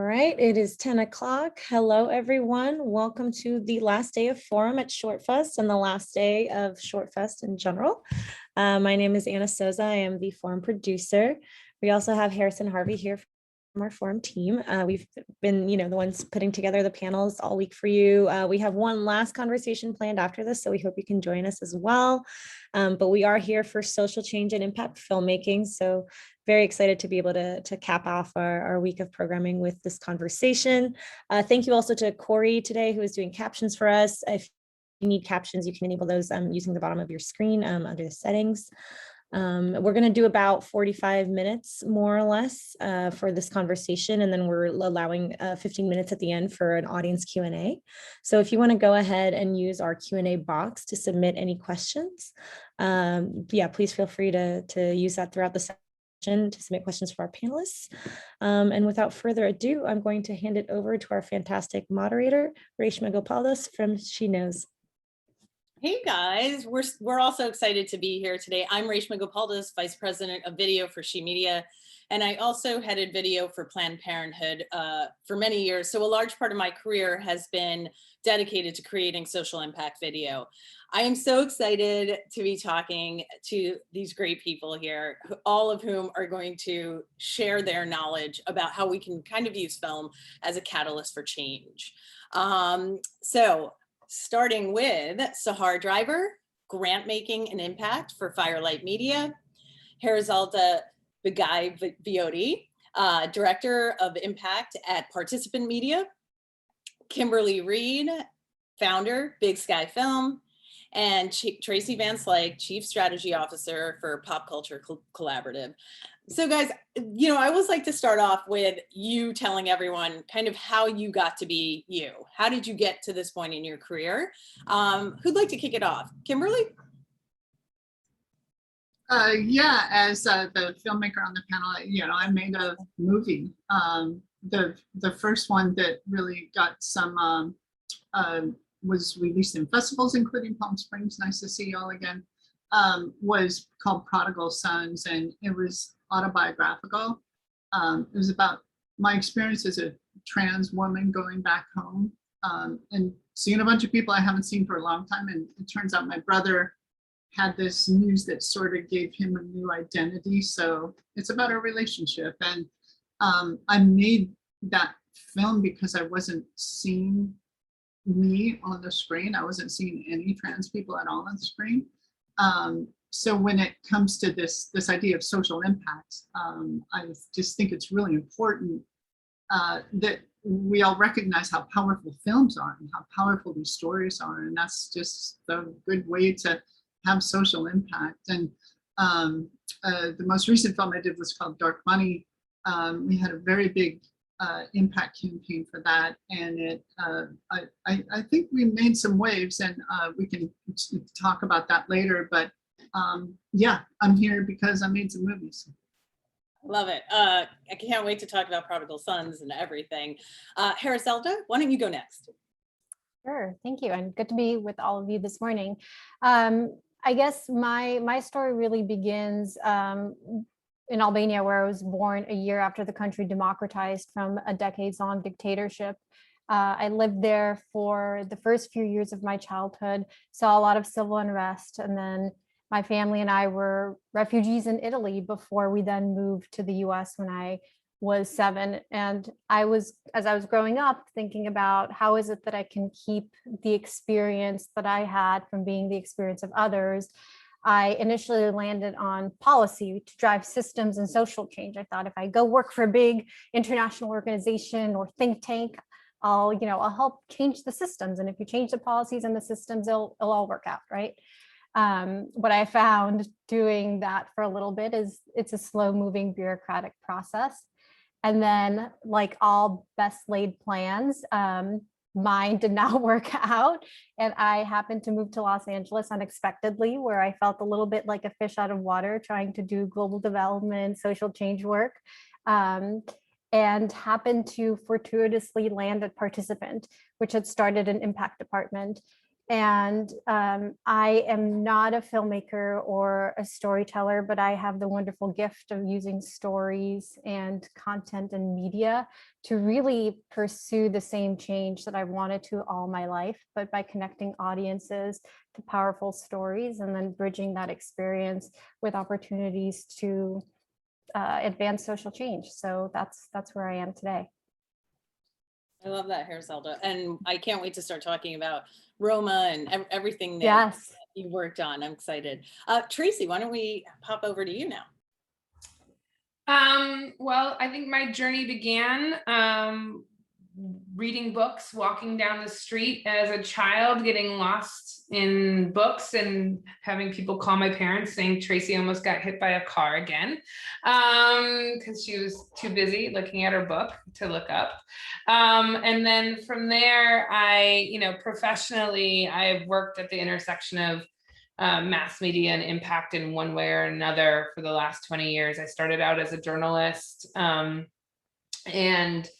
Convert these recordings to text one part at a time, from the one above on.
right, it is 10 o'clock. Hello, everyone. Welcome to the last day of Forum at ShortFest and the last day of ShortFest in general. My name is Anna Souza. I am the Forum producer. We also have Harrison Harvey here from our Forum team. We've been, the ones putting together the panels all week for you. We have one last conversation planned after this, so we hope you can join us as well. But we are here for social change and impact filmmaking. So very excited to be able to cap off our week of programming with this conversation. Thank you also to Corey today, who is doing captions for us. If you need captions, you can enable those using the bottom of your screen under the settings. We're going to do about 45 minutes, more or less, for this conversation, and then we're allowing 15 minutes at the end for an audience Q&A. So if you want to go ahead and use our Q&A box to submit any questions, please feel free to use that throughout the session to submit questions for our panelists. And without further ado, I'm going to hand it over to our fantastic moderator, Reshma Gopaldas from She Knows. Hey guys, we're also excited to be here today. I'm Reshma Gopaldas, Vice President of Video for She Media, and I also headed video for Planned Parenthood for many years. So a large part of my career has been dedicated to creating social impact video. I am so excited to be talking to these great people here, all of whom are going to share their knowledge about how we can kind of use film as a catalyst for change. Starting with Sahar Driver, Grant Making and Impact for Firelight Media, Heriselda Begaj-Viotti, Director of Impact at Participant Media, Kimberly Reed, Founder, Big Sky Film, and Tracy Van Slyke, Chief Strategy Officer for Pop Culture Collaborative. So guys, I always like to start off with you telling everyone kind of how you got to be you. How did you get to this point in your career? Who'd like to kick it off? Kimberly? As the filmmaker on the panel, I made a movie. The first one that really got some, was released in festivals, including Palm Springs. Nice to see you all again. Was called Prodigal Sons, and it was autobiographical. It was about my experience as a trans woman going back home and seeing a bunch of people I haven't seen for a long time. And it turns out my brother had this news that sort of gave him a new identity. So it's about our relationship. And I made that film because I wasn't seeing me on the screen. I wasn't seeing any trans people at all on the screen. So when it comes to this idea of social impact, I just think it's really important that we all recognize how powerful films are and how powerful these stories are. And that's just a good way to have social impact. And the most recent film I did was called Dark Money. We had a very big impact campaign for that, and it I think we made some waves, and we can talk about that later, but I'm here because I made some movies. Love it. I can't wait to talk about Prodigal Sons and everything. Heriselda, why don't you go next? Sure, thank you, and good to be with all of you this morning. I guess my story really begins in Albania, where I was born a year after the country democratized from a decades-long dictatorship. I lived there for the first few years of my childhood, saw a lot of civil unrest, and then my family and I were refugees in Italy before we then moved to the US when I was 7. And as I was growing up, thinking about how is it that I can keep the experience that I had from being the experience of others, I initially landed on policy to drive systems and social change. I thought if I go work for a big international organization or think tank, I'll help change the systems. And if you change the policies and the systems, it'll all work out, right? What I found doing that for a little bit is it's a slow moving bureaucratic process. And then, like all best laid plans, mine did not work out. And I happened to move to Los Angeles unexpectedly, where I felt a little bit like a fish out of water trying to do global development, social change work, and happened to fortuitously land at Participant, which had started an impact department. And I am not a filmmaker or a storyteller, but I have the wonderful gift of using stories and content and media to really pursue the same change that I've wanted to all my life, but by connecting audiences to powerful stories and then bridging that experience with opportunities to advance social change. So that's where I am today. I love that, Heriselda. And I can't wait to start talking about Roma and everything that Yes. you worked on. I'm excited. Tracy, why don't we pop over to you now? Well, I think my journey began reading books, walking down the street as a child, getting lost in books and having people call my parents saying Tracy almost got hit by a car again, because she was too busy looking at her book to look up. And then from there, professionally, I've worked at the intersection of mass media and impact in one way or another for the last 20 years. I started out as a journalist and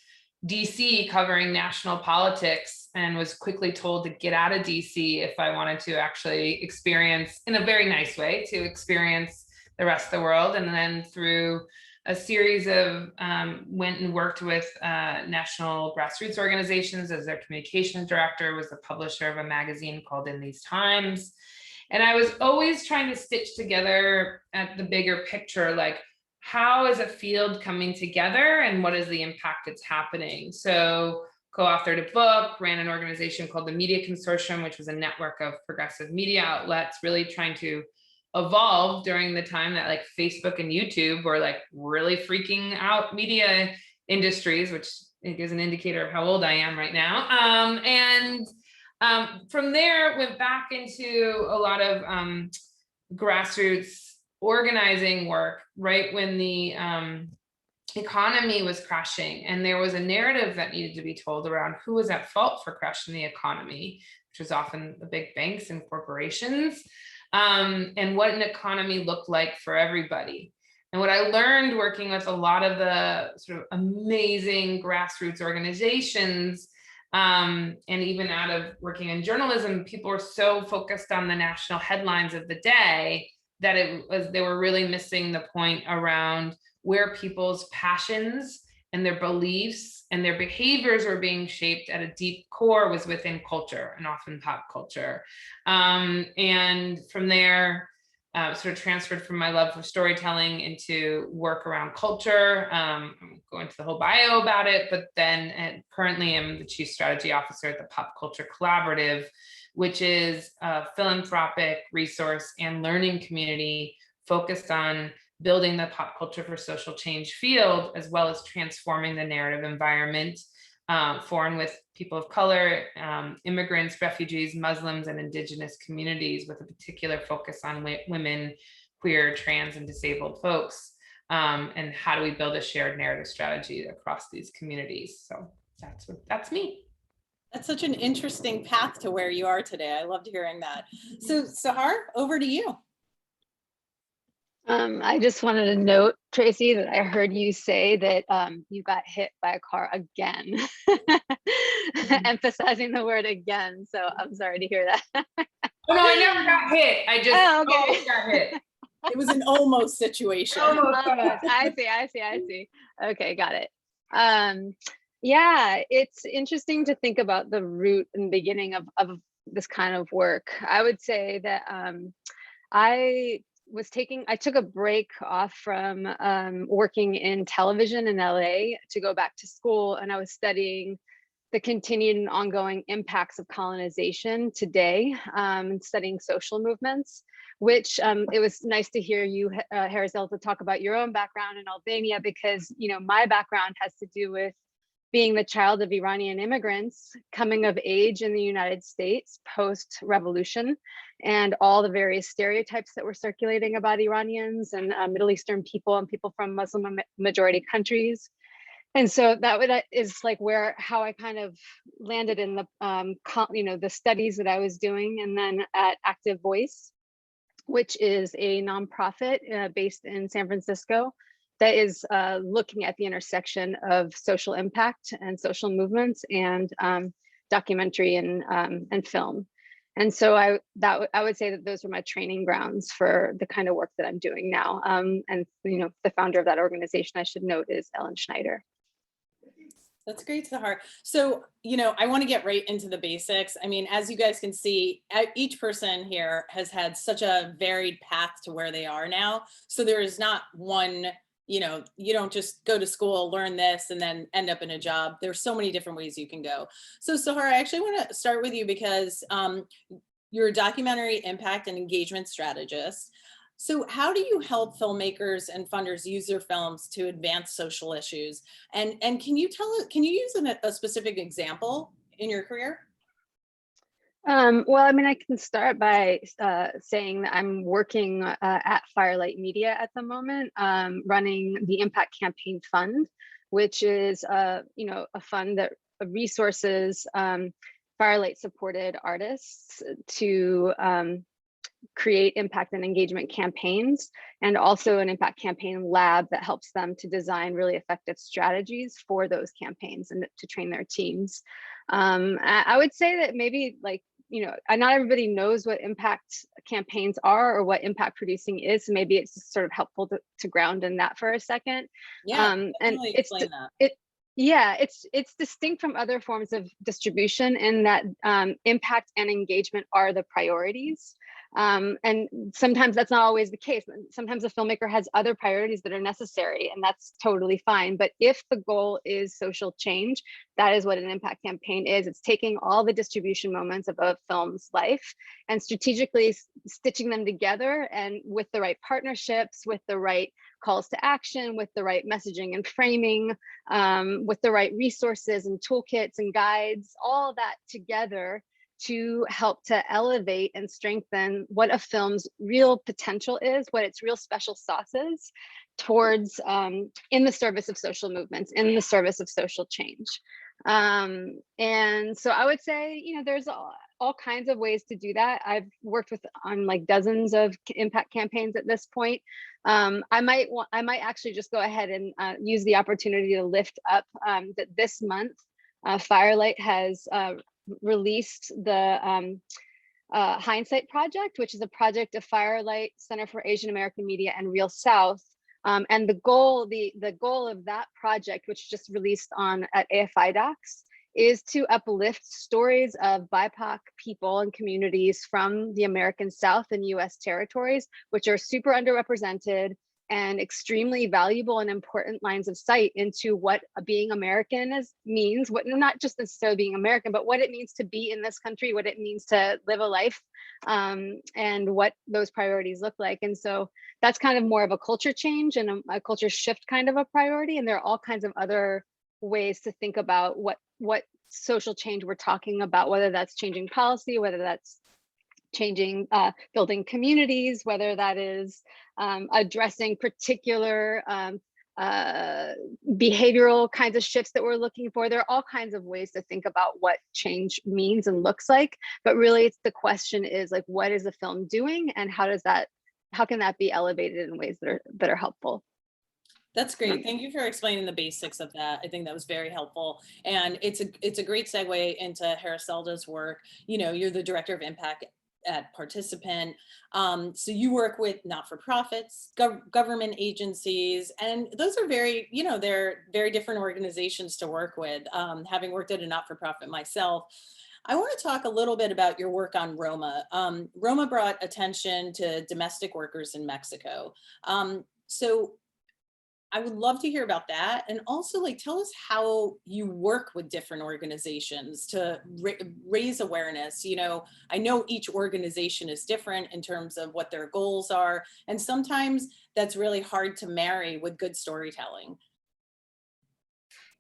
DC covering national politics, and was quickly told to get out of DC if I wanted to actually experience, in a very nice way, to experience the rest of the world. And then through a series of went and worked with national grassroots organizations as their communications director, was the publisher of a magazine called In These Times. And I was always trying to stitch together at the bigger picture, like, how is a field coming together and what is the impact it's happening? So co-authored a book, ran an organization called the Media Consortium, which was a network of progressive media outlets, really trying to evolve during the time that like Facebook and YouTube were like really freaking out media industries, which is an indicator of how old I am right now. From there, went back into a lot of grassroots organizing work right when the economy was crashing, and there was a narrative that needed to be told around who was at fault for crashing the economy, which was often the big banks and corporations, and what an economy looked like for everybody. And what I learned working with a lot of the sort of amazing grassroots organizations, and even out of working in journalism, people were so focused on the national headlines of the day that they were really missing the point around where people's passions and their beliefs and their behaviors were being shaped at a deep core was within culture, and often pop culture. And from there, sort of transferred from my love for storytelling into work around culture. I'm going into the whole bio about it, but then currently I'm the Chief Strategy Officer at the Pop Culture Collaborative, which is a philanthropic resource and learning community focused on building the pop culture for social change field, as well as transforming the narrative environment for and with people of color, immigrants, refugees, Muslims, and Indigenous communities, with a particular focus on women, queer, trans, and disabled folks. And how do we build a shared narrative strategy across these communities? So that's me. That's such an interesting path to where you are today. I loved hearing that. So Sahar, over to you. I just wanted to note, Tracy, that I heard you say that you got hit by a car again, emphasizing the word again. So I'm sorry to hear that. Oh, no, I never got hit. I just almost got hit. It was an almost situation. I see. Okay, got it. Yeah, it's interesting to think about the root and beginning of this kind of work. I would say that I took a break off from working in television in LA to go back to school, and I was studying the continued and ongoing impacts of colonization today, and studying social movements, which it was nice to hear you, Heriselda, talk about your own background in Albania, because my background has to do with being the child of Iranian immigrants coming of age in the United States post-revolution, and all the various stereotypes that were circulating about Iranians and Middle Eastern people and people from Muslim majority countries. And so that is like how I kind of landed in the studies that I was doing. And then at Active Voice, which is a nonprofit based in San Francisco, that is looking at the intersection of social impact and social movements and documentary and film. And so I would say that those were my training grounds for the kind of work that I'm doing now. And the founder of that organization, I should note, is Ellen Schneider. That's great, Sahar. So, I want to get right into the basics. I mean, as you guys can see, each person here has had such a varied path to where they are now. So there is not one, you don't just go to school, learn this, and then end up in a job. There's so many different ways you can go. So Sahar, I actually want to start with you because you're a documentary impact and engagement strategist. So how do you help filmmakers and funders use their films to advance social issues? And can you use a specific example in your career? Well, I mean, I can start by saying that I'm working at Firelight Media at the moment, running the Impact Campaign Fund, which is a fund that resources Firelight supported artists to create impact and engagement campaigns, and also an impact campaign lab that helps them to design really effective strategies for those campaigns and to train their teams. I would say that maybe not everybody knows what impact campaigns are or what impact producing is. So maybe it's sort of helpful to ground in that for a second. Yeah, and it's distinct from other forms of distribution in that impact and engagement are the priorities. And sometimes that's not always the case. Sometimes a filmmaker has other priorities that are necessary, and that's totally fine. But if the goal is social change, that is what an impact campaign is. It's taking all the distribution moments of a film's life and strategically stitching them together, and with the right partnerships, with the right calls to action, with the right messaging and framing, with the right resources and toolkits and guides, all that together to help to elevate and strengthen what a film's real potential is, what its real special sauce is, towards in the service of social movements, in the service of social change. And so I would say, there's all kinds of ways to do that. I've worked on like dozens of impact campaigns at this point. I might actually just go ahead and use the opportunity to lift up that this month, Firelight has released the Hindsight Project, which is a project of Firelight, Center for Asian American Media, and Real South. And the goal of that project, which just released at AFI Docs, is to uplift stories of BIPOC people and communities from the American South and US territories, which are super underrepresented and extremely valuable and important lines of sight into what being American means, what not just necessarily being American, but what it means to be in this country, what it means to live a life, and what those priorities look like. And so that's kind of more of a culture change and a culture shift kind of a priority. And there are all kinds of other ways to think about what social change we're talking about, whether that's changing policy, whether that's changing, building communities, whether that is addressing particular behavioral kinds of shifts that we're looking for. There are all kinds of ways to think about what change means and looks like, but really the question is like, what is the film doing, and how can that be elevated in ways that are helpful? That's great. Thank you for explaining the basics of that. I think that was very helpful. And it's a great segue into Heriselda's work. You're the director of impact at Participant. So you work with not-for-profits, government agencies, and those are very, they're very different organizations to work with. Having worked at a not-for-profit myself, I want to talk a little bit about your work on Roma. Roma brought attention to domestic workers in Mexico. So I would love to hear about that. And also tell us how you work with different organizations to raise awareness. I know each organization is different in terms of what their goals are. And sometimes that's really hard to marry with good storytelling.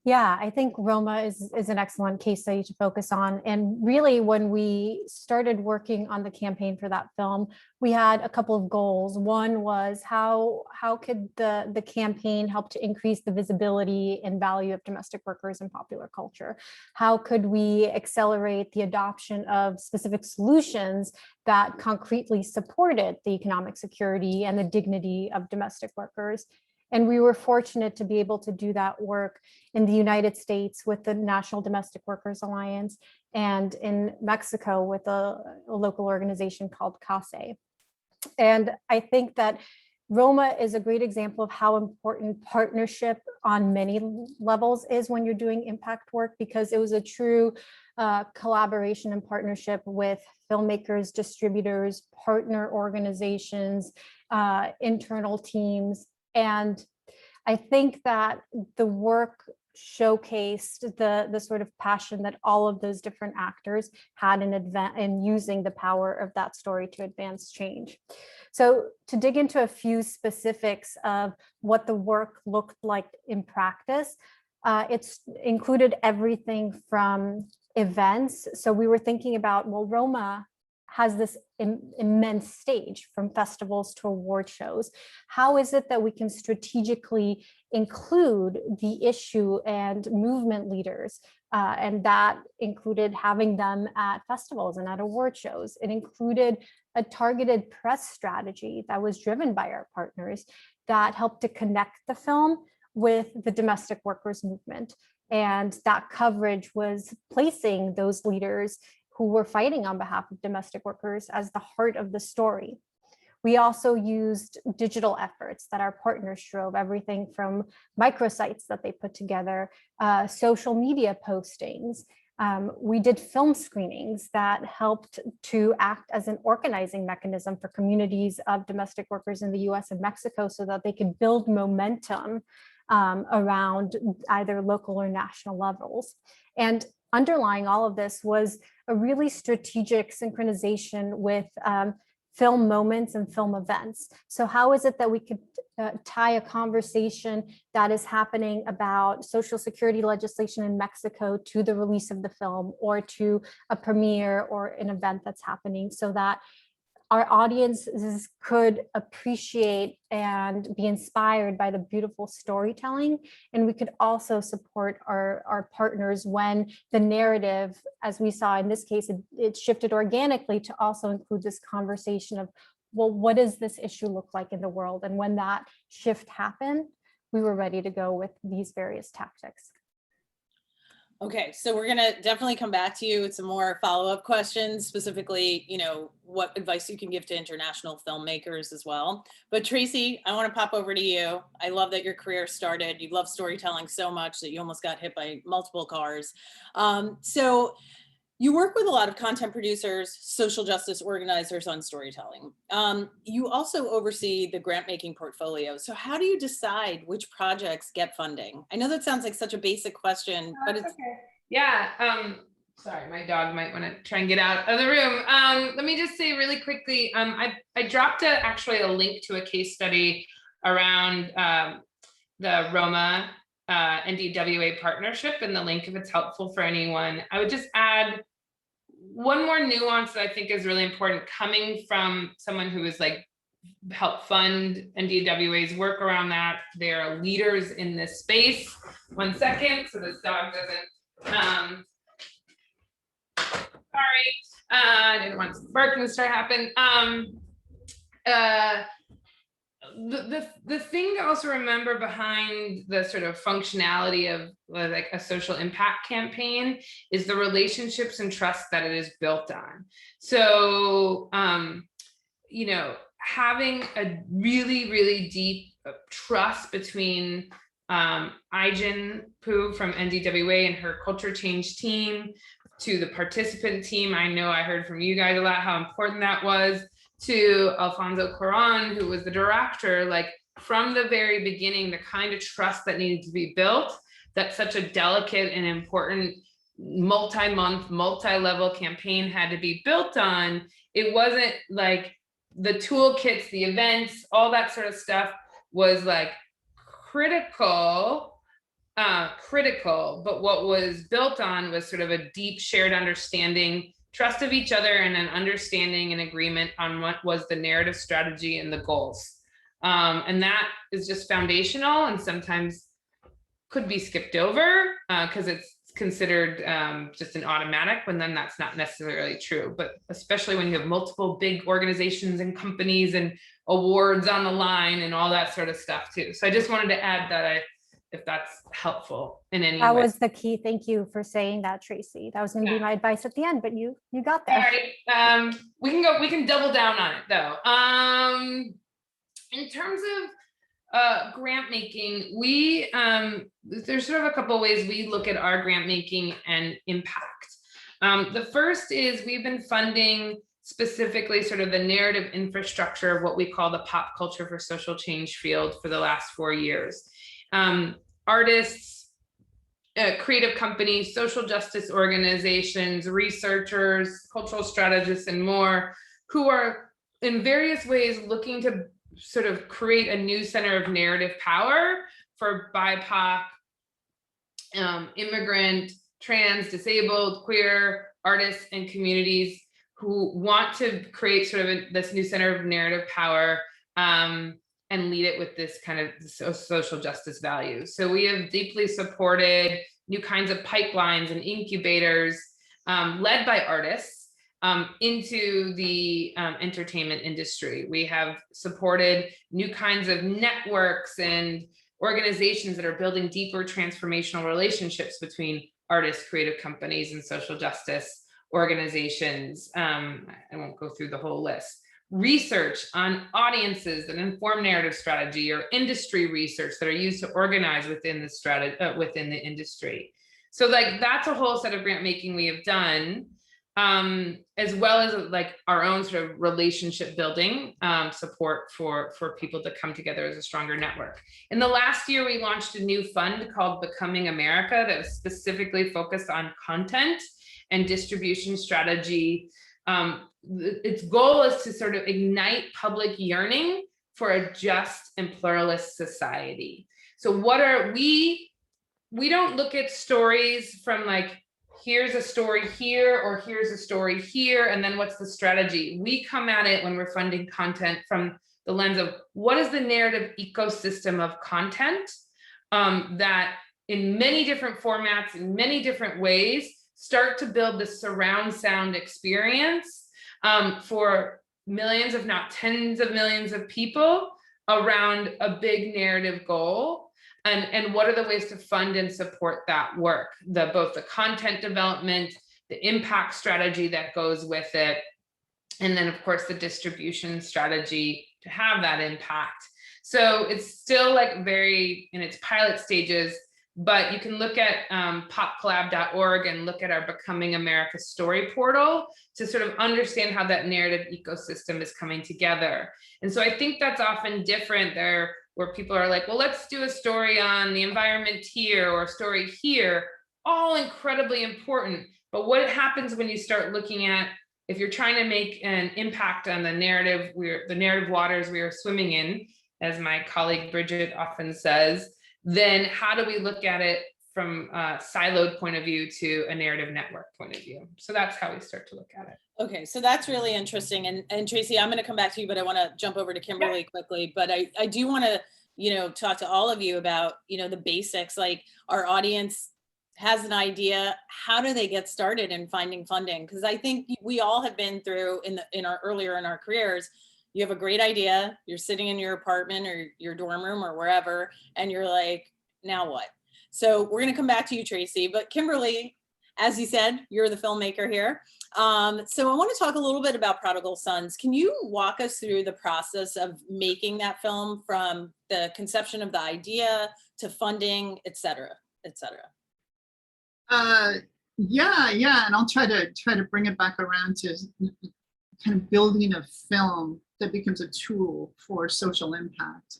Yeah, I think Roma is an excellent case study to focus on. And really, when we started working on the campaign for that film, we had a couple of goals. One was how could the campaign help to increase the visibility and value of domestic workers in popular culture? How could we accelerate the adoption of specific solutions that concretely supported the economic security and the dignity of domestic workers? And we were fortunate to be able to do that work in the United States with the National Domestic Workers Alliance and in Mexico with a local organization called CASE. And I think that Roma is a great example of how important partnership on many levels is when you're doing impact work, because it was a true collaboration and partnership with filmmakers, distributors, partner organizations, internal teams. And I think that the work showcased the sort of passion that all of those different actors had in using the power of that story to advance change. So to dig into a few specifics of what the work looked like in practice, it's included everything from events. So we were thinking about, well, Roma has this immense stage from festivals to award shows. How is it that we can strategically include the issue and movement leaders? And that included having them at festivals and at award shows. It included a targeted press strategy that was driven by our partners that helped to connect the film with the domestic workers movement. And that coverage was placing those leaders who were fighting on behalf of domestic workers as the heart of the story. We also used digital efforts that our partners drove, everything from microsites that they put together, social media postings. We did film screenings that helped to act as an organizing mechanism for communities of domestic workers in the US and Mexico so that they could build momentum around either local or national levels. And underlying all of this was a really strategic synchronization with film moments and film events. So how is it that we could tie a conversation that is happening about Social Security legislation in Mexico to the release of the film, or to a premiere or an event that's happening, so that our audiences could appreciate and be inspired by the beautiful storytelling. And we could also support our partners when the narrative, as we saw in this case, it shifted organically to also include this conversation of, well, what does this issue look like in the world? And when that shift happened, we were ready to go with these various tactics. Okay, so we're gonna definitely come back to you with some more follow-up questions, specifically, what advice you can give to international filmmakers as well. But Tracy, I want to pop over to you. I love that your career started. You love storytelling so much that you almost got hit by multiple cars. So you work with a lot of content producers, social justice organizers on storytelling. You also oversee the grant making portfolio. So how do you decide which projects get funding? I know that sounds like such a basic question, but it's okay. Yeah. Sorry, my dog might want to try and get out of the room. Let me just say really quickly, I dropped actually a link to a case study around the Roma NDWA partnership in the link if it's helpful for anyone. I would just add one more nuance that I think is really important, coming from someone who is help fund NDWA's work around that. They are leaders in this space. 1 second, so this dog doesn't, sorry, I didn't want barking to start happen. The thing to also remember behind the sort of functionality of a social impact campaign is the relationships and trust that it is built on. So, having a really, really deep trust between Ijin Poo from NDWA and her culture change team to the participant team. I know I heard from you guys a lot how important that was, to Alfonso Cuarón, who was the director. From the very beginning, the kind of trust that needed to be built, that such a delicate and important multi-month, multi-level campaign had to be built on. It wasn't the toolkits, the events, all that sort of stuff was critical, but what was built on was sort of a deep shared understanding, trust of each other, and an understanding and agreement on what was the narrative strategy and the goals. And that is just foundational and sometimes could be skipped over because it's considered just an automatic, when then that's not necessarily true. But especially when you have multiple big organizations and companies and awards on the line and all that sort of stuff too. So I just wanted to add that, if that's helpful in any way. That was the key. Thank you for saying that, Tracy. That was going to be my advice at the end, but you got there. All right. We can double down on it though. In terms of grant making, there's sort of a couple ways we look at our grant making and impact. The first is we've been funding specifically sort of the narrative infrastructure of what we call the pop culture for social change field for the last 4 years. Artists, creative companies, social justice organizations, researchers, cultural strategists, and more, who are in various ways looking to sort of create a new center of narrative power for BIPOC, immigrant, trans, disabled, queer artists and communities who want to create sort of this new center of narrative power, and lead it with this kind of social justice values. So we have deeply supported new kinds of pipelines and incubators led by artists into the entertainment industry. We have supported new kinds of networks and organizations that are building deeper transformational relationships between artists, creative companies, and social justice organizations. I won't go through the whole list. Research on audiences that inform narrative strategy, or industry research that are used to organize within the strategy within the industry. So like that's a whole set of grant making we have done, as well as like our own sort of relationship building support for people to come together as a stronger network. In the last year, we launched a new fund called Becoming America that was specifically focused on content and distribution strategy. Its goal is to sort of ignite public yearning for a just and pluralist society. So what are we don't look at stories from like, here's a story here, or here's a story here, and then what's the strategy? We come at it when we're funding content from the lens of what is the narrative ecosystem of content that in many different formats, in many different ways, start to build the surround sound experience for millions, if not tens of millions of people around a big narrative goal. And what are the ways to fund and support that work? Both the content development, the impact strategy that goes with it, and then of course the distribution strategy to have that impact. So it's still like very in its pilot stages, but you can look at popcollab.org and look at our Becoming America story portal to sort of understand how that narrative ecosystem is coming together. And so I think that's often different there, where people are like, well, let's do a story on the environment here or a story here, all incredibly important. But what happens when you start looking at, if you're trying to make an impact on the narrative waters we are swimming in, as my colleague Bridget often says, then how do we look at it from a siloed point of view to a narrative network point of view? So that's how we start to look at it. Okay, so that's really interesting. And Tracy, I'm going to come back to you, but I want to jump over to Kimberly quickly. But I do want to, talk to all of you about, the basics. Like, our audience has an idea. How do they get started in finding funding? Because I think we all have been through in our careers. You have a great idea, you're sitting in your apartment or your dorm room or wherever, and you're like, now what? So we're going to come back to you, Tracy. But Kimberly, as you said, you're the filmmaker here. So I want to talk a little bit about Prodigal Sons. Can you walk us through the process of making that film, from the conception of the idea to funding, et cetera, et cetera? Yeah, and I'll try to bring it back around to kind of building a film that becomes a tool for social impact,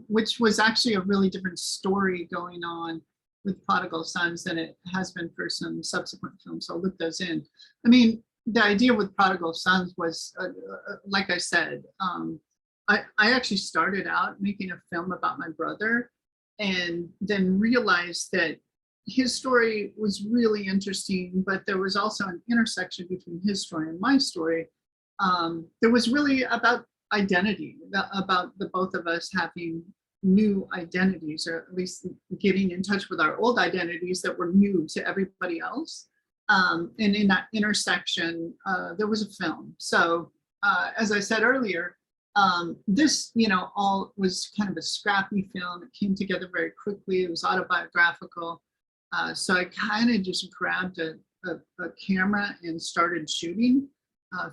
which was actually a really different story going on with Prodigal Sons than it has been for some subsequent films. So I'll look those in. I mean, the idea with Prodigal Sons was, like I said, I actually started out making a film about my brother, and then realized that his story was really interesting, but there was also an intersection between his story and my story. There was really about identity, about the both of us having new identities, or at least getting in touch with our old identities that were new to everybody else. And in that intersection, there was a film. So as I said earlier, this, all was kind of a scrappy film. It came together very quickly. It was autobiographical. So I kind of just grabbed a camera and started shooting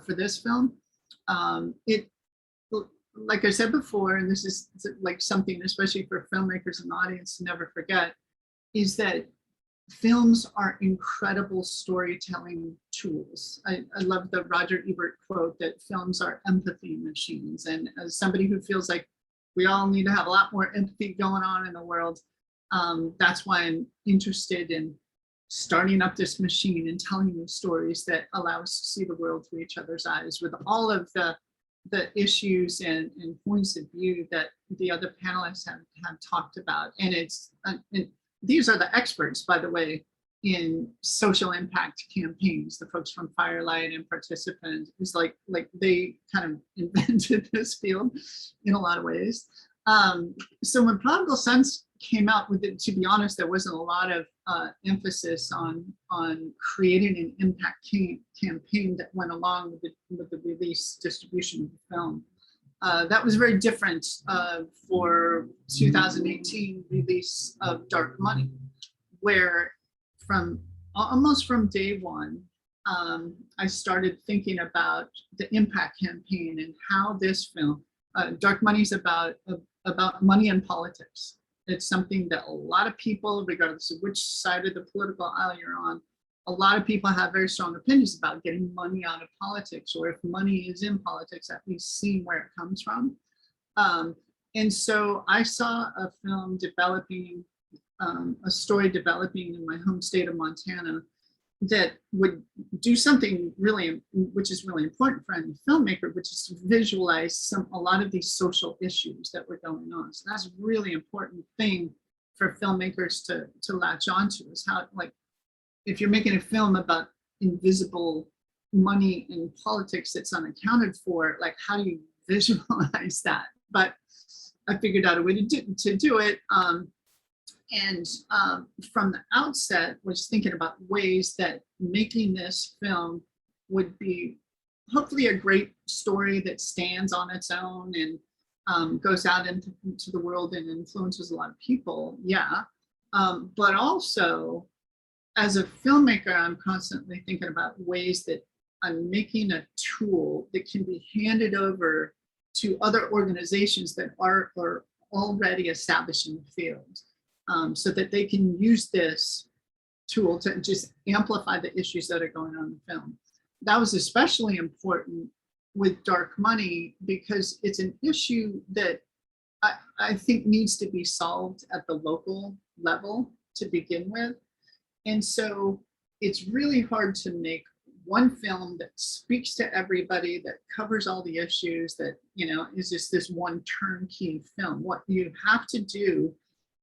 for this film. Like I said before, and this is like something, especially for filmmakers and audience to never forget, is that films are incredible storytelling tools. I love the Roger Ebert quote that films are empathy machines. And as somebody who feels like we all need to have a lot more empathy going on in the world, that's why I'm interested in starting up this machine and telling you stories that allow us to see the world through each other's eyes, with all of the issues and points of view that the other panelists have talked about. And these are the experts, by the way, in social impact campaigns. The folks from Firelight and Participant, is like they kind of invented this field in a lot of ways. So when Prodigal Sons came out with it, to be honest, there wasn't a lot of emphasis on creating an impact campaign that went along with the release distribution of the film. That was very different for 2018 release of Dark Money, where almost from day one, I started thinking about the impact campaign and how this film, Dark Money, is about money and politics. It's something that a lot of people, regardless of which side of the political aisle you're on, a lot of people have very strong opinions about getting money out of politics, or if money is in politics, at least seeing where it comes from. And so I saw a film developing, a story developing in my home state of Montana that would do something really, which is really important for any filmmaker, which is to visualize a lot of these social issues that were going on. So that's a really important thing for filmmakers to latch onto, is how, like, if you're making a film about invisible money in politics that's unaccounted for, like, how do you visualize that? But I figured out a way to do it. And from the outset was thinking about ways that making this film would be hopefully a great story that stands on its own and goes out into the world and influences a lot of people. Yeah. But also, as a filmmaker, I'm constantly thinking about ways that I'm making a tool that can be handed over to other organizations that are already established in the field, so that they can use this tool to just amplify the issues that are going on in the film. That was especially important with Dark Money, because it's an issue that I think needs to be solved at the local level to begin with. And so it's really hard to make one film that speaks to everybody, that covers all the issues, that, is just this one turnkey film. What you have to do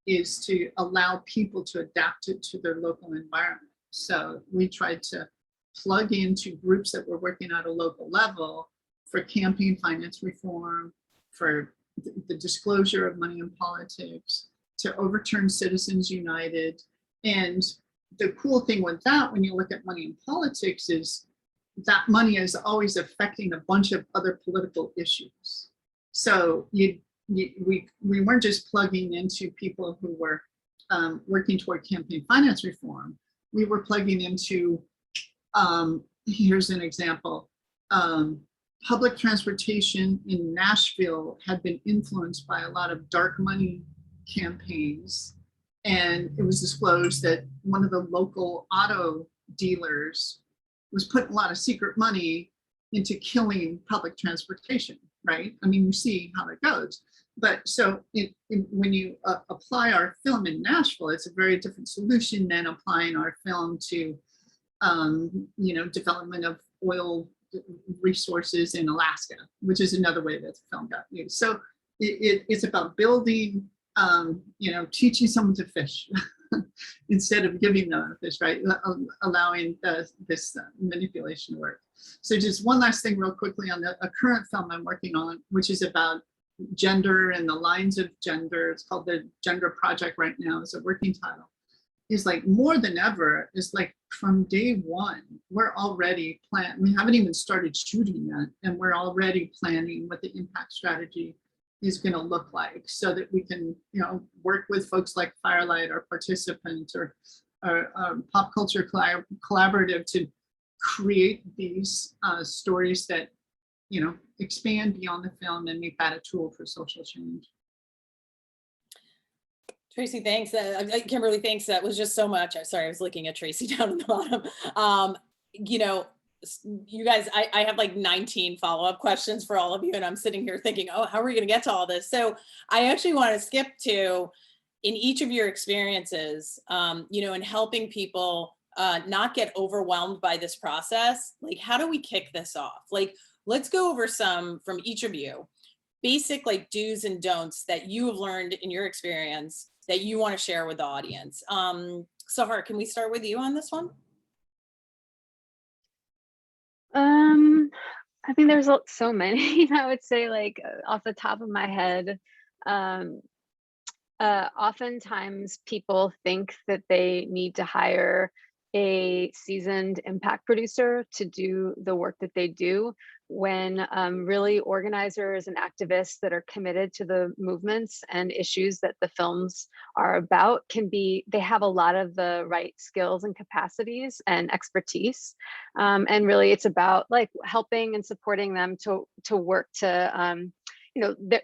is to allow people to adapt it to their local environment. So we tried to plug into groups that were working at a local level for campaign finance reform, for the disclosure of money in politics, to overturn Citizens United. And the cool thing with that, when you look at money in politics, is that money is always affecting a bunch of other political issues. So we weren't just plugging into people who were working toward campaign finance reform. We were plugging into, here's an example, public transportation in Nashville had been influenced by a lot of dark money campaigns. And it was disclosed that one of the local auto dealers was putting a lot of secret money into killing public transportation, right? I mean, you see how it goes. But so when you apply our film in Nashville, it's a very different solution than applying our film to, development of oil resources in Alaska, which is another way that the film got used. So it's about building, teaching someone to fish instead of giving them a fish, right? Allowing this manipulation to work. So just one last thing real quickly on a current film I'm working on, which is about gender and the lines of gender. It's called the Gender Project right now, is a working title. Is like more than ever, is like from day one, we're already we haven't even started shooting yet, and we're already planning what the impact strategy is going to look like, so that we can, work with folks like Firelight, our participants, or Pop Culture Collaborative to create these stories that, expand beyond the film and make that a tool for social change. Tracy, thanks. Kimberly, thanks. That was just so much. I'm sorry, I was looking at Tracy down at the bottom. You guys, I have like 19 follow-up questions for all of you, and I'm sitting here thinking, oh, how are we going to get to all this? So I actually want to skip to, in each of your experiences, in helping people not get overwhelmed by this process, like, how do we kick this off? Like, let's go over some from each of you, basic like do's and don'ts that you have learned in your experience that you want to share with the audience. Sahar, can we start with you on this one? I think there's so many. I would say, like, off the top of my head, oftentimes people think that they need to hire a seasoned impact producer to do the work that they do, when really organizers and activists that are committed to the movements and issues that the films are about they have a lot of the right skills and capacities and expertise. And really it's about like helping and supporting them to work to,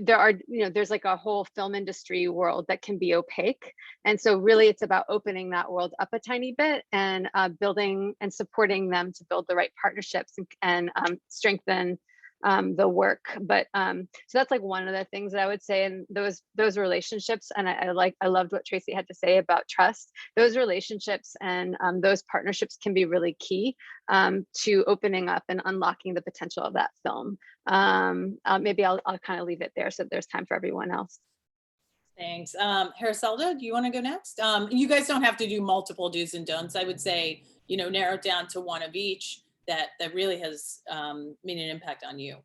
there's like a whole film industry world that can be opaque. And so really it's about opening that world up a tiny bit and building and supporting them to build the right partnerships and strengthen the work. But so that's like one of the things that I would say. And those relationships, and I loved what Tracy had to say about trust. Those relationships and those partnerships can be really key to opening up and unlocking the potential of that film. Maybe I'll kind of leave it there so there's time for everyone else. Thanks. Heriselda, do you want to go next? You guys don't have to do multiple do's and don'ts. I would say, narrow it down to one of each that really has made an impact on you.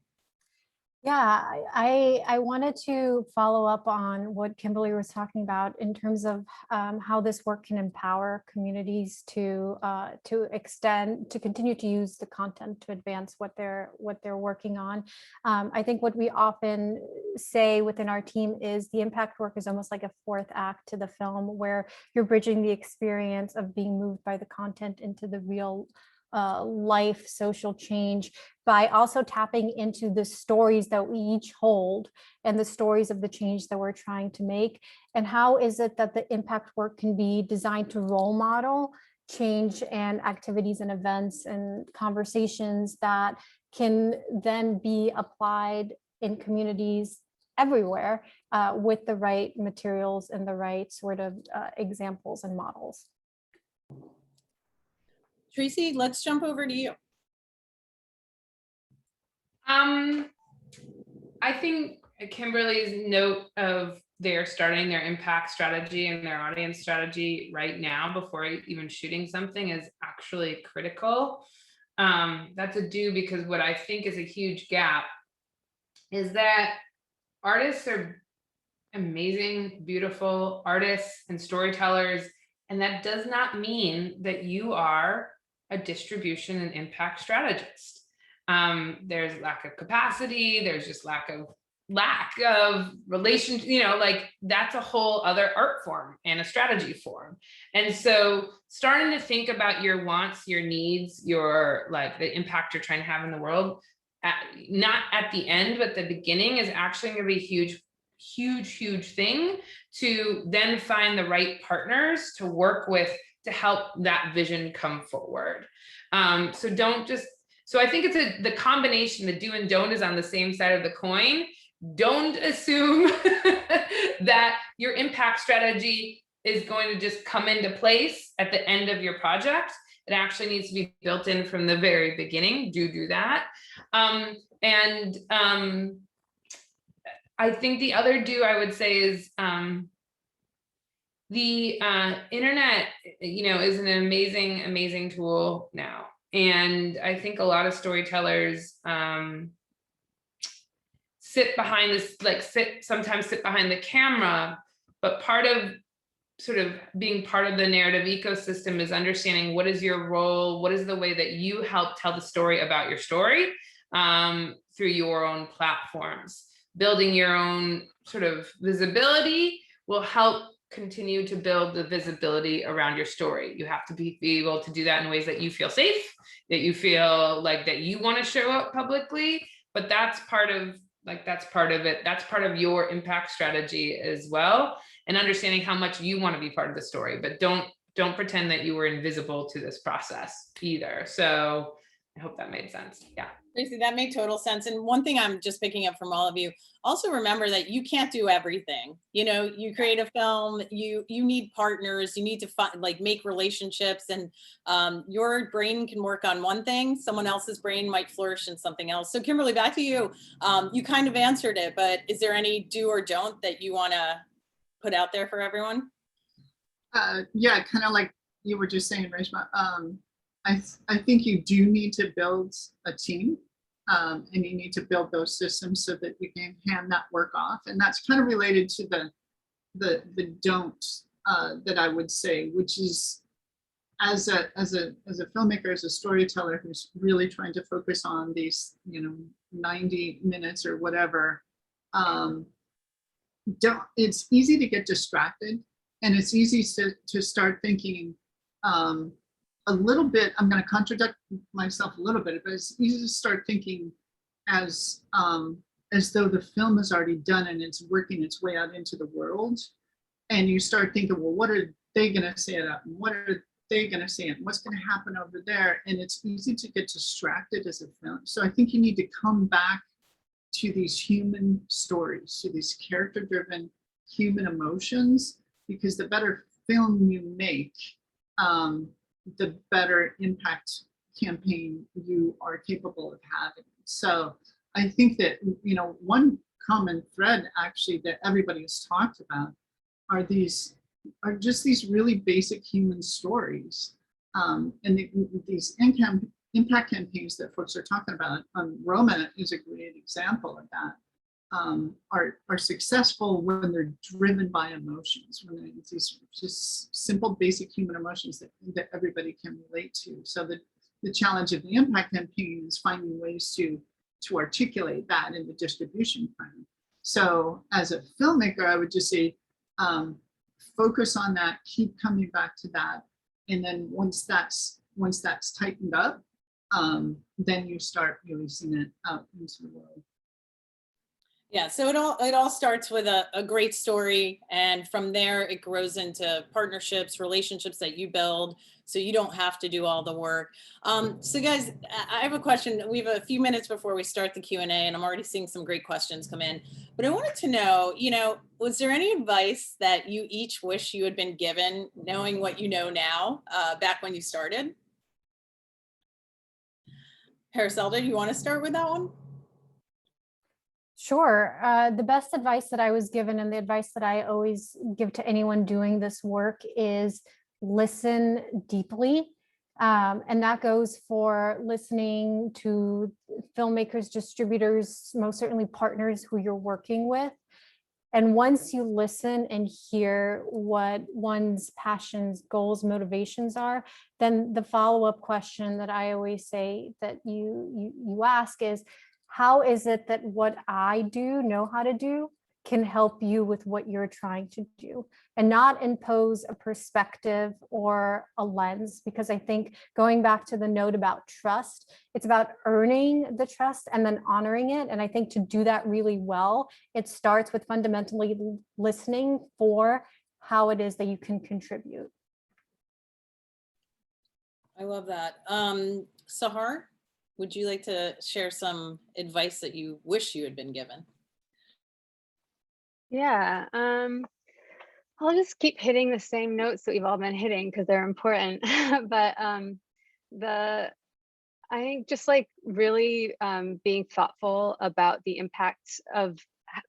Yeah, I wanted to follow up on what Kimberly was talking about in terms of how this work can empower communities to continue to use the content to advance what they're working on. I think what we often say within our team is the impact work is almost like a fourth act to the film, where you're bridging the experience of being moved by the content into the real life social change by also tapping into the stories that we each hold and the stories of the change that we're trying to make. And how is it that the impact work can be designed to role model change and activities and events and conversations that can then be applied in communities everywhere with the right materials and the right sort of examples and models. Tracy, let's jump over to you. I think Kimberly's note of they're starting their impact strategy and their audience strategy right now before even shooting something is actually critical. That's a do, because what I think is a huge gap is that artists are amazing, beautiful artists and storytellers, and that does not mean that you are a distribution and impact strategist. There's lack of capacity, there's just lack of relationship, like that's a whole other art form and a strategy form. And so starting to think about your wants, your needs, your like the impact you're trying to have in the world, not at the end, but the beginning, is actually going to be a huge thing to then find the right partners to work with to help that vision come forward. So I think it's the combination, the do and don't is on the same side of the coin. Don't assume that your impact strategy is going to just come into place at the end of your project. It actually needs to be built in from the very beginning. Do that. I think the other do I would say is the internet, is an amazing tool now. And I think a lot of storytellers sit behind this, like sometimes sit behind the camera, but part of sort of being part of the narrative ecosystem is understanding what is your role, what is the way that you help tell the story about your story through your own platforms. Building your own sort of visibility will help continue to build the visibility around your story. You have to be able to do that in ways that you feel safe, that you feel like that you want to show up publicly, but that's part of it. That's part of your impact strategy as well. And understanding how much you want to be part of the story, but don't pretend that you were invisible to this process either. So I hope that made sense. Yeah. Tracy, that made total sense. And one thing I'm just picking up from all of you, also remember that you can't do everything. You know, you create a film, you need partners, you need to make relationships, and your brain can work on one thing, someone else's brain might flourish in something else. So Kimberly, back to you. You kind of answered it, but is there any do or don't that you want to put out there for everyone? Yeah, kind of like you were just saying, Reshma. I think you do need to build a team, and you need to build those systems so that you can hand that work off. And that's kind of related to the don't that I would say, which is as a filmmaker, as a storyteller who's really trying to focus on these 90 minutes or whatever. It's easy to get distracted, and it's easy to start thinking a little bit. I'm going to contradict myself a little bit, but it's easy to start thinking as though the film is already done and it's working its way out into the world, and you start thinking, well, what are they going to say about, and what are they going to say, and what's going to happen over there? And it's easy to get distracted as a film. So I think you need to come back to these human stories, to these character-driven human emotions, because the better film you make, the better impact campaign you are capable of having. So I think that, one common thread actually that everybody has talked about are just these really basic human stories. And these impact campaigns that folks are talking about, Roma is a great example of that, are successful when they're driven by emotions, when it's these just simple, basic human emotions that everybody can relate to. So the challenge of the impact campaign is finding ways to articulate that in the distribution plan. So as a filmmaker, I would just say, focus on that, keep coming back to that. And then once that's tightened up, then you start releasing it out into the world. Yeah, so it all starts with a great story, and from there it grows into partnerships, relationships that you build, so you don't have to do all the work. So guys, I have a question. We have a few minutes before we start the Q&A, and I'm already seeing some great questions come in. But I wanted to know, was there any advice that you each wish you had been given, knowing what you know now, back when you started? Heriselda, you want to start with that one? Sure. The best advice that I was given, and the advice that I always give to anyone doing this work, is listen deeply. And that goes for listening to filmmakers, distributors, most certainly partners who you're working with. And once you listen and hear what one's passions, goals, motivations are, then the follow-up question that I always say that you ask is, how is it that what I know how to do can help you with what you're trying to do, and not impose a perspective or a lens? Because I think, going back to the note about trust, it's about earning the trust and then honoring it. And I think to do that really well, it starts with fundamentally listening for how it is that you can contribute. I love that. Sahar, would you like to share some advice that you wish you had been given? Yeah, I'll just keep hitting the same notes that we've all been hitting because they're important. But I think just like really being thoughtful about the impact of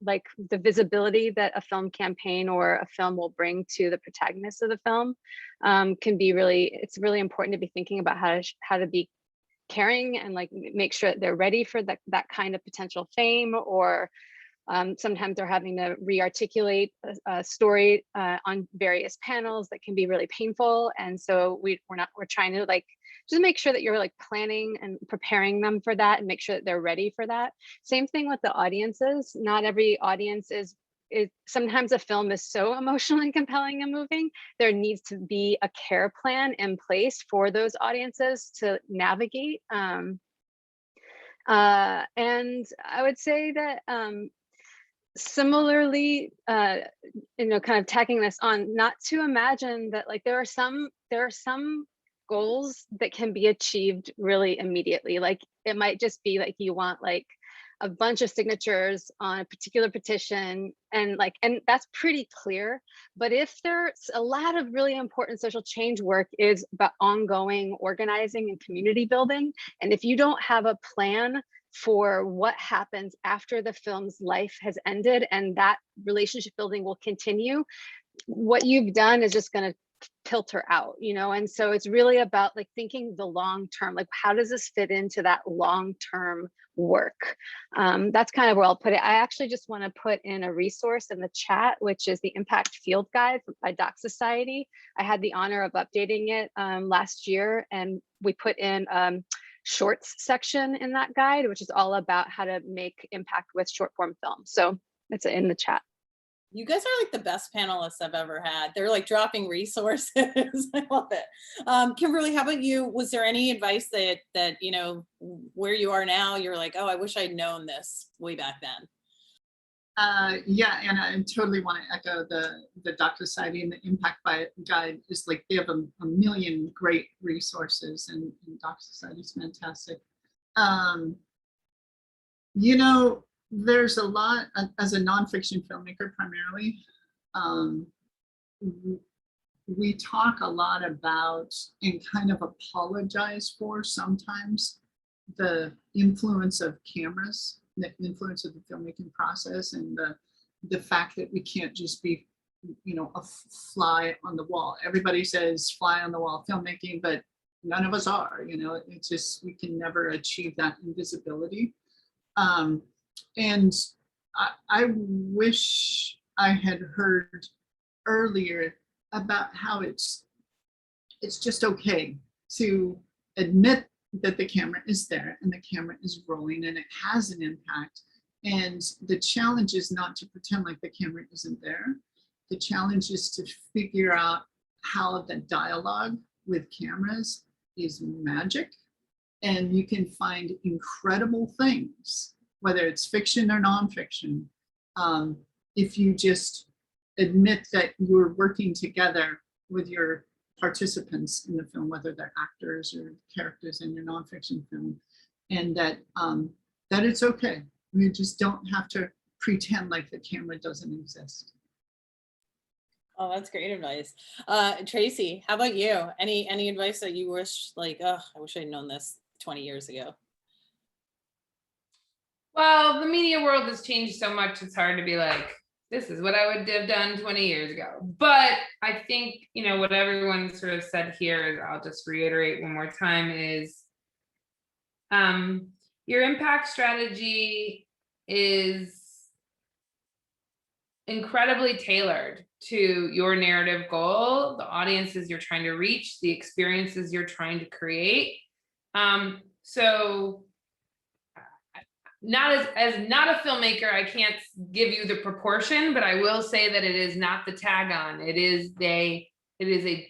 like the visibility that a film campaign or a film will bring to the protagonist of the film it's really important to be thinking about how to be caring and like make sure that they're ready for that kind of potential fame or Sometimes they're having to re-articulate a story on various panels that can be really painful. And so we're trying to like, just make sure that you're like planning and preparing them for that and make sure that they're ready for that. Same thing with the audiences. Not every audience is sometimes a film is so emotionally compelling and moving, there needs to be a care plan in place for those audiences to navigate. And I would say that similarly, kind of tacking this on, not to imagine that like there are some goals that can be achieved really immediately. Like it might just be like you want like a bunch of signatures on a particular petition and that's pretty clear. But if there's a lot of really important social change work is about ongoing organizing and community building, and if you don't have a plan for what happens after the film's life has ended and that relationship building will continue, what you've done is just going to filter out, and so it's really about like thinking the long term, like how does this fit into that long term work. That's kind of where I'll put it. I actually just want to put in a resource in the chat, which is the Impact Field Guide by Doc Society. I had the honor of updating it last year, and we put in shorts section in that guide, which is all about how to make impact with short form film. So it's in the chat. You guys are like the best panelists I've ever had. They're like dropping resources. I love it. Kimberly, how about you? Was there any advice that where you are now, you're like, oh, I wish I'd known this way back then? Yeah, and I totally want to echo the Doc Society and the Impact Guide is like, they have a million great resources, and Doc Society is fantastic. There's a lot, as a nonfiction filmmaker primarily, we talk a lot about and kind of apologize for sometimes the influence of cameras, the influence of the filmmaking process, and the fact that we can't just be, a fly on the wall. Everybody says fly on the wall filmmaking, but none of us are, it's just, we can never achieve that invisibility. And I wish I had heard earlier about how it's just okay to admit that the camera is there and the camera is rolling and it has an impact. And the challenge is not to pretend like the camera isn't there. The challenge is to figure out how the dialogue with cameras is magic, and you can find incredible things, whether it's fiction or nonfiction, if you just admit that you're working together with your participants in the film, whether they're actors or characters in your nonfiction film, and that it's okay. You just don't have to pretend like the camera doesn't exist. Oh, that's great advice. Tracy, how about you? Any advice that you wish, like, oh, I wish I'd known this 20 years ago? Well, the media world has changed so much, it's hard to be like, this is what I would have done 20 years ago. But I think, what everyone sort of said here, I'll just reiterate one more time, is your impact strategy is incredibly tailored to your narrative goal, the audiences you're trying to reach, the experiences you're trying to create. So not a filmmaker, I can't give you the proportion, but I will say that it is not the tag on. It is a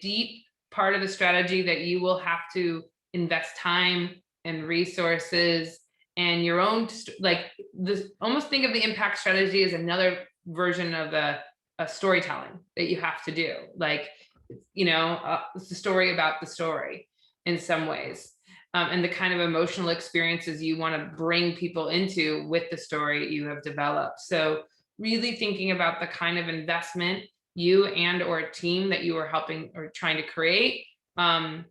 deep part of the strategy that you will have to invest time and resources and your own, almost think of the impact strategy as another version of a storytelling that you have to do. It's the story about the story in some ways. And the kind of emotional experiences you want to bring people into with the story you have developed. So really thinking about the kind of investment you and or a team that you are helping or trying to create, and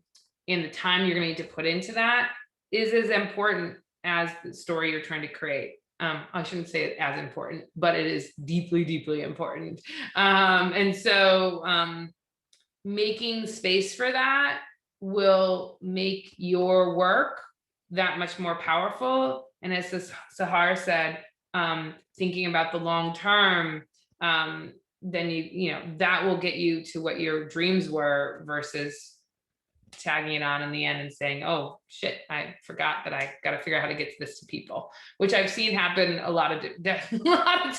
the time you're going to need to put into that is as important as the story you're trying to create. I shouldn't say it as important, but it is deeply, deeply important. And so making space for that will make your work that much more powerful. And as Sahar said, thinking about the long term, then you know, that will get you to what your dreams were versus tagging it on in the end and saying, oh shit, I forgot that I got to figure out how to get this to people, which I've seen happen a lot of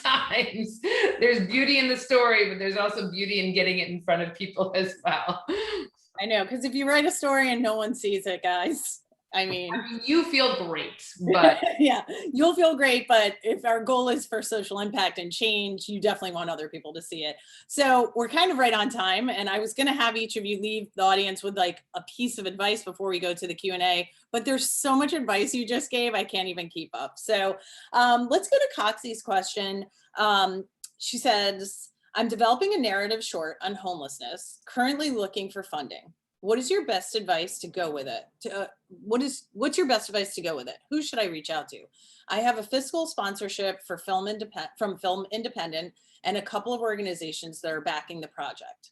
times. There's beauty in the story, but there's also beauty in getting it in front of people as well. I know, because if you write a story and no one sees it, guys, I mean, you feel great, but yeah, you'll feel great. But if our goal is for social impact and change, you definitely want other people to see it. So we're kind of right on time. And I was going to have each of you leave the audience with like a piece of advice before we go to the Q&A, but there's so much advice you just gave, I can't even keep up. So let's go to Coxie's question. She says, I'm developing a narrative short on homelessness, currently looking for funding. What is your best advice to go with it? What's your best advice to go with it? Who should I reach out to? I have a fiscal sponsorship for from Film Independent and a couple of organizations that are backing the project.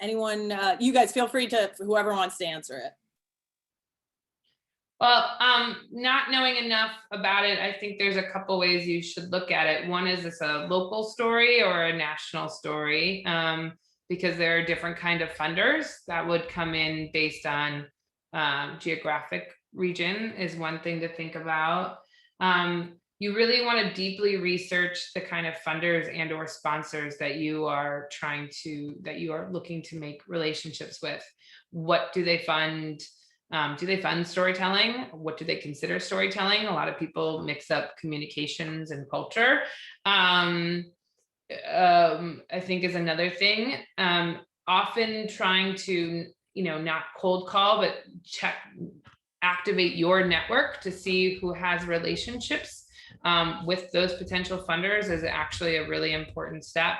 Anyone, you guys feel free to, whoever wants to answer it. Well, not knowing enough about it, I think there's a couple ways you should look at it. One is this a local story or a national story? Because there are different kind of funders that would come in based on geographic region is one thing to think about. You really want to deeply research the kind of funders and or sponsors that you are looking to make relationships with. What do they fund? Do they fund storytelling? What do they consider storytelling? A lot of people mix up communications and culture. I think is another thing. Often trying to, not cold call, but activate your network to see who has relationships with those potential funders is actually a really important step.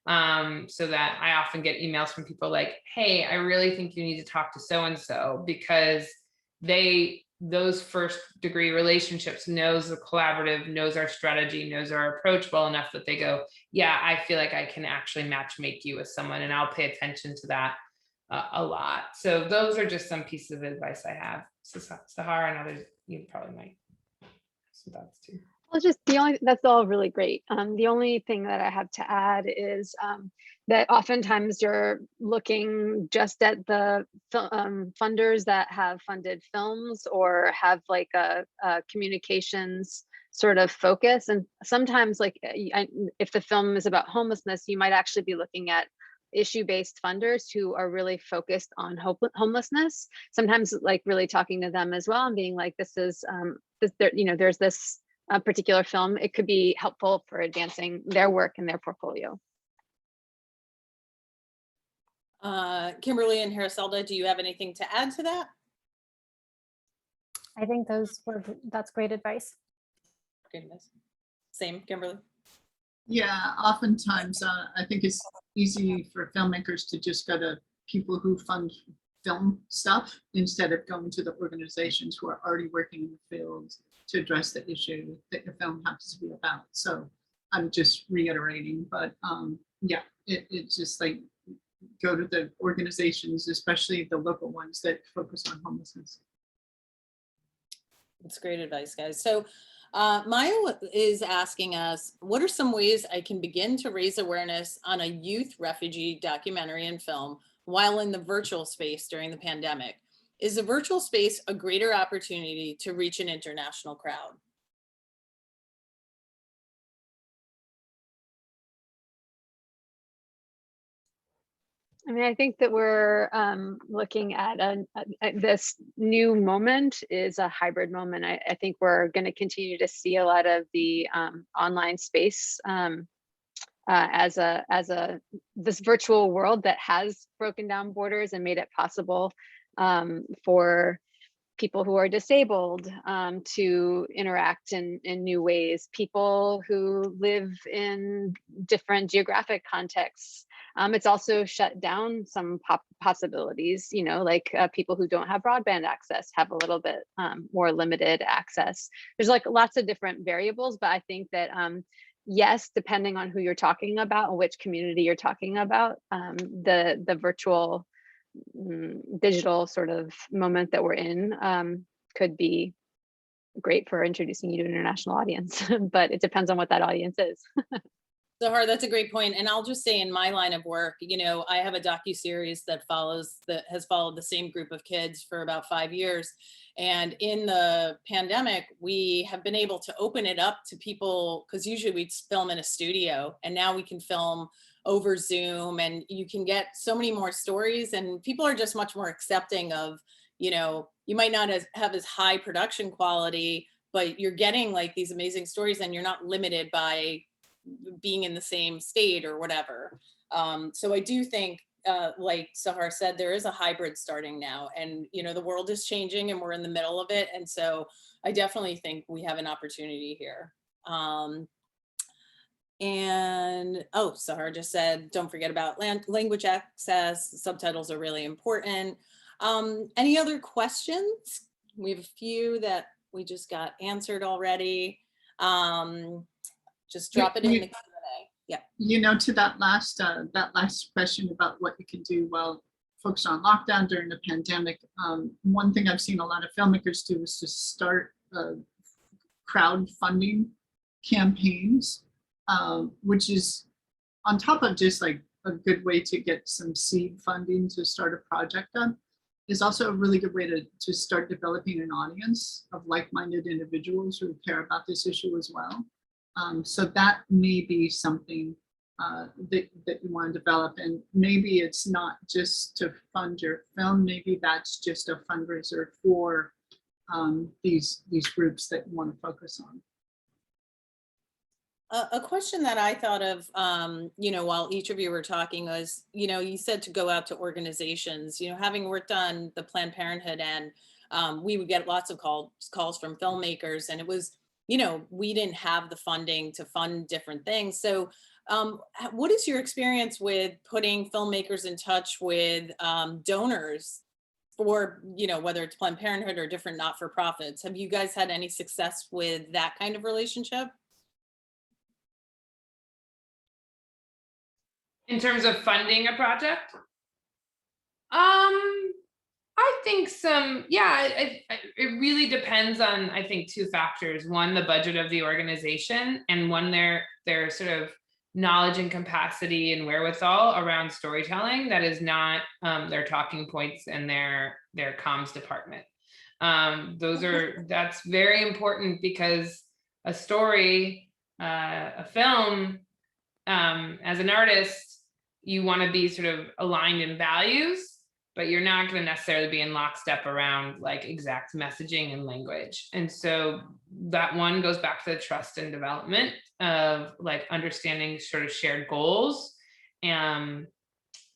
So that I often get emails from people like, hey, I really think you need to talk to so-and-so because those first degree relationships knows the collaborative, knows our strategy, knows our approach well enough that they go, yeah, I feel like I can actually match make you with someone, and I'll pay attention to that a lot. So those are just some pieces of advice I have. So Sahar and others, you probably might have some thoughts too. Well, that's all really great. The only thing that I have to add is that oftentimes you're looking just at the funders that have funded films or have like a communications sort of focus. And sometimes like if the film is about homelessness, you might actually be looking at issue-based funders who are really focused on homelessness. Sometimes like really talking to them as well and being like, this is, there's this particular film, it could be helpful for advancing their work and their portfolio. Kimberly and Heriselda, do you have anything to add to that? I think that's great advice. Goodness. Same, Kimberly? Yeah, oftentimes I think it's easy for filmmakers to just go to people who fund film stuff instead of going to the organizations who are already working in the fields to address the issue that your film happens to be about. So I'm just reiterating, but yeah, it's just like go to the organizations, especially the local ones that focus on homelessness. That's great advice, guys. So Maya is asking us, what are some ways I can begin to raise awareness on a youth refugee documentary and film while in the virtual space during the pandemic? Is the virtual space a greater opportunity to reach an international crowd? I mean, I think that we're looking at this new moment is a hybrid moment. I think we're going to continue to see a lot of the online space as this virtual world that has broken down borders and made it possible for people who are disabled to interact in new ways, people who live in different geographic contexts. It's also shut down some possibilities, like people who don't have broadband access have a little bit more limited access. There's like lots of different variables, but I think that yes, depending on who you're talking about or which community you're talking about, the virtual digital sort of moment that we're in could be great for introducing you to an international audience, but it depends on what that audience is. Sahar, that's a great point. And I'll just say in my line of work, you know, I have a docuseries that has followed the same group of kids for about 5 years. And in the pandemic, we have been able to open it up to people, because usually we'd film in a studio, and now we can film over Zoom, and you can get so many more stories, and people are just much more accepting of, you know, you might not have as high production quality, but you're getting like these amazing stories, and you're not limited by being in the same state or whatever. So I do think, like Sahar said, there is a hybrid starting now, and you know, the world is changing and we're in the middle of it. And so I definitely think we have an opportunity here. And oh, Sahar just said, don't forget about language access. Subtitles are really important. Any other questions? We have a few that we just got answered already. Just drop it in the Q&A. Yeah. You know, to that last question about what you can do while folks are on lockdown during the pandemic, one thing I've seen a lot of filmmakers do is to start crowdfunding campaigns, which is on top of just like a good way to get some seed funding to start a project on, is also a really good way to start developing an audience of like-minded individuals who care about this issue as well. So that may be something that you want to develop, and maybe it's not just to fund your film. Maybe that's just a fundraiser for these groups that you want to focus on. A question that I thought of, you know, while each of you were talking was, you know, you said to go out to organizations. You know, having worked on the Planned Parenthood end, we would get lots of calls from filmmakers, and it was, you know, we didn't have the funding to fund different things. So what is your experience with putting filmmakers in touch with donors for, you know, whether it's Planned Parenthood or different not-for-profits? Have you guys had any success with that kind of relationship? In terms of funding a project? I think it really depends on, I think, two factors. One, the budget of the organization, and one, their sort of knowledge and capacity and wherewithal around storytelling that is not their talking points and their comms department. That's very important, because a story, a film, as an artist, you want to be sort of aligned in values, but you're not going to necessarily be in lockstep around like exact messaging and language. And so that one goes back to the trust and development of like understanding sort of shared goals and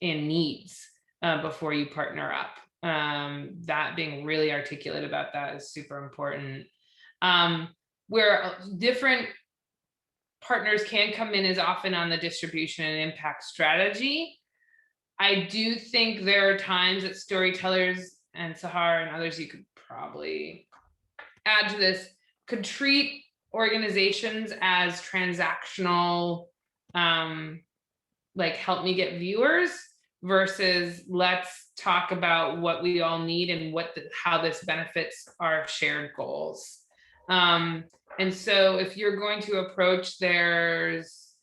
needs before you partner up. That being really articulate about that is super important. Where different partners can come in is often on the distribution and impact strategy. I do think there are times that storytellers, and Sahar and others, you could probably add to this, could treat organizations as transactional, like help me get viewers, versus let's talk about what we all need and how this benefits our shared goals. And so if you're going to approach those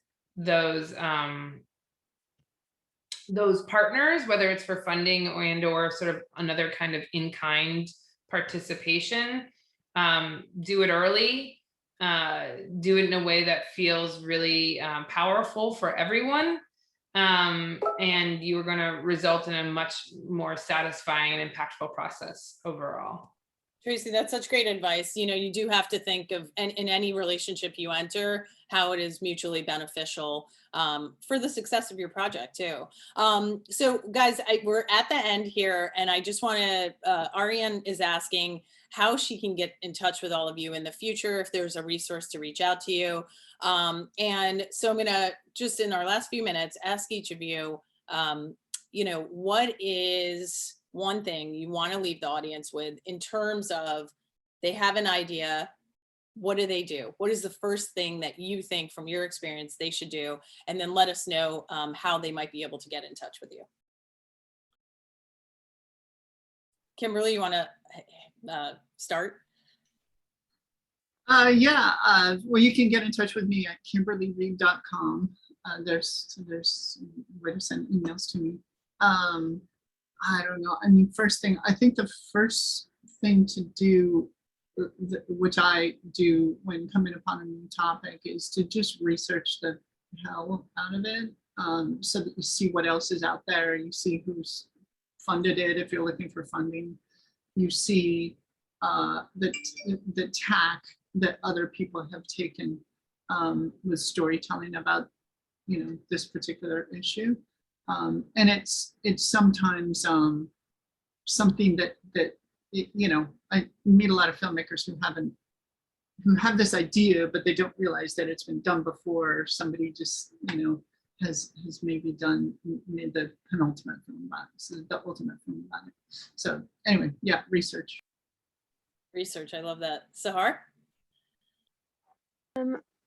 partners, whether it's for funding or sort of another kind of in-kind participation, do it early, do it in a way that feels really powerful for everyone. And you're going to result in a much more satisfying and impactful process overall. Tracy, that's such great advice. You know, you do have to think of, and in any relationship you enter, how it is mutually beneficial for the success of your project too. So guys, we're at the end here, and I just want to, Ariane is asking how she can get in touch with all of you in the future, if there's a resource to reach out to you. And so I'm gonna, just in our last few minutes, ask each of you, you know, what is one thing you want to leave the audience with in terms of they have an idea, what do they do? What is the first thing that you think from your experience they should do? And then let us know how they might be able to get in touch with you. Kimberly, you want to start? Well, you can get in touch with me at kimberlyreed.com. There's where to send emails to me. I don't know. I mean, first thing, I think the first thing to do, which I do when coming upon a new topic, is to just research the hell out of it, so that you see what else is out there. You see who's funded it if you're looking for funding. You see the tack that other people have taken with storytelling about, you know, this particular issue, and it's sometimes something that you know, I meet a lot of filmmakers who have this idea, but they don't realize that it's been done before. Somebody just, you know, has maybe made the penultimate film about it, so the ultimate film about it. So anyway, yeah, research. I love that. Sahar?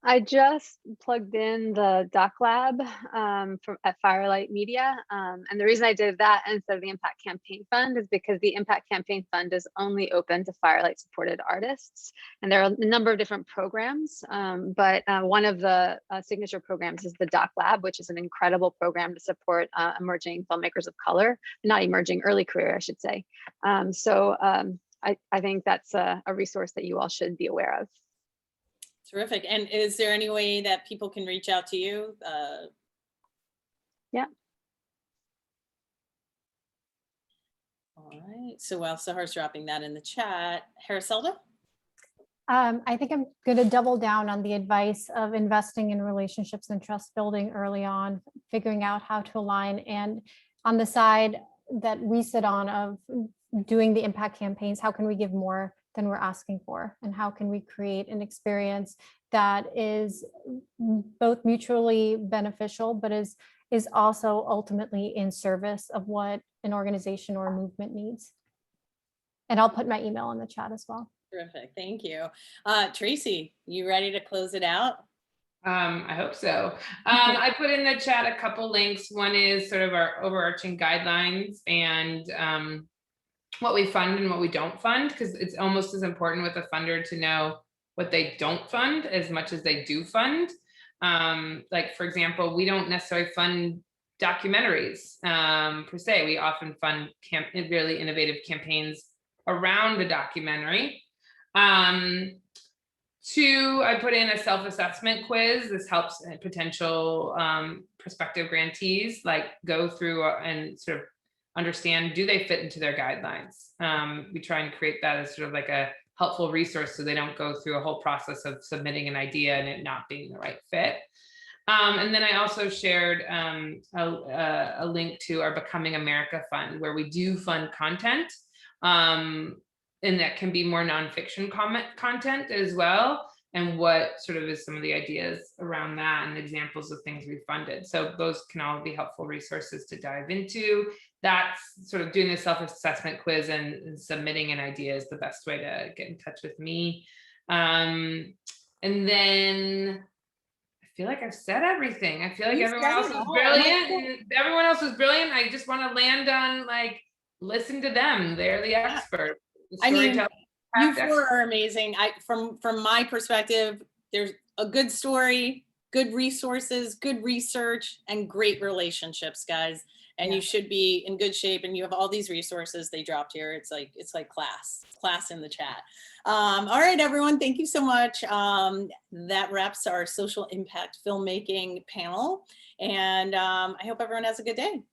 I just plugged in the doc lab at Firelight Media. And the reason I did that instead of the Impact Campaign Fund is because the Impact Campaign Fund is only open to Firelight supported artists. And there are a number of different programs, but one of the signature programs is the doc lab, which is an incredible program to support emerging filmmakers of color, not emerging, early career, I should say. I think that's a resource that you all should be aware of. Terrific. And is there any way that people can reach out to you? Yeah. All right. So while Sahar's dropping that in the chat, Heriselda? I think I'm going to double down on the advice of investing in relationships and trust building early on, figuring out how to align, and on the side that we sit on of doing the impact campaigns, how can we give more than we're asking for, and how can we create an experience that is both mutually beneficial but is also ultimately in service of what an organization or a movement needs. And I'll put my email in the chat as well. Terrific, thank you. Tracy, you ready to close it out? I hope so. I put in the chat a couple links. One is sort of our overarching guidelines and what we fund and what we don't fund, because it's almost as important with a funder to know what they don't fund as much as they do fund. Like, for example, we don't necessarily fund documentaries per se. We often fund really innovative campaigns around the documentary. Two, I put in a self-assessment quiz. This helps potential prospective grantees like go through and sort of understand, do they fit into their guidelines? We try and create that as sort of like a helpful resource so they don't go through a whole process of submitting an idea and it not being the right fit. And then I also shared a link to our Becoming America Fund, where we do fund content, and that can be more nonfiction content as well, and what sort of is some of the ideas around that and examples of things we funded. So those can all be helpful resources to dive into. That's sort of doing the self-assessment quiz and submitting an idea is the best way to get in touch with me. And then I feel like I've said everything. I feel like everyone else is brilliant and everyone else is brilliant. I just want to land on, like, listen to them. They're the expert. I mean, you four are amazing. From my perspective, there's a good story, good resources, good research, and great relationships, guys. And you should be in good shape. And you have all these resources they dropped here. It's like class in the chat. All right, everyone. Thank you so much. That wraps our social impact filmmaking panel. And I hope everyone has a good day.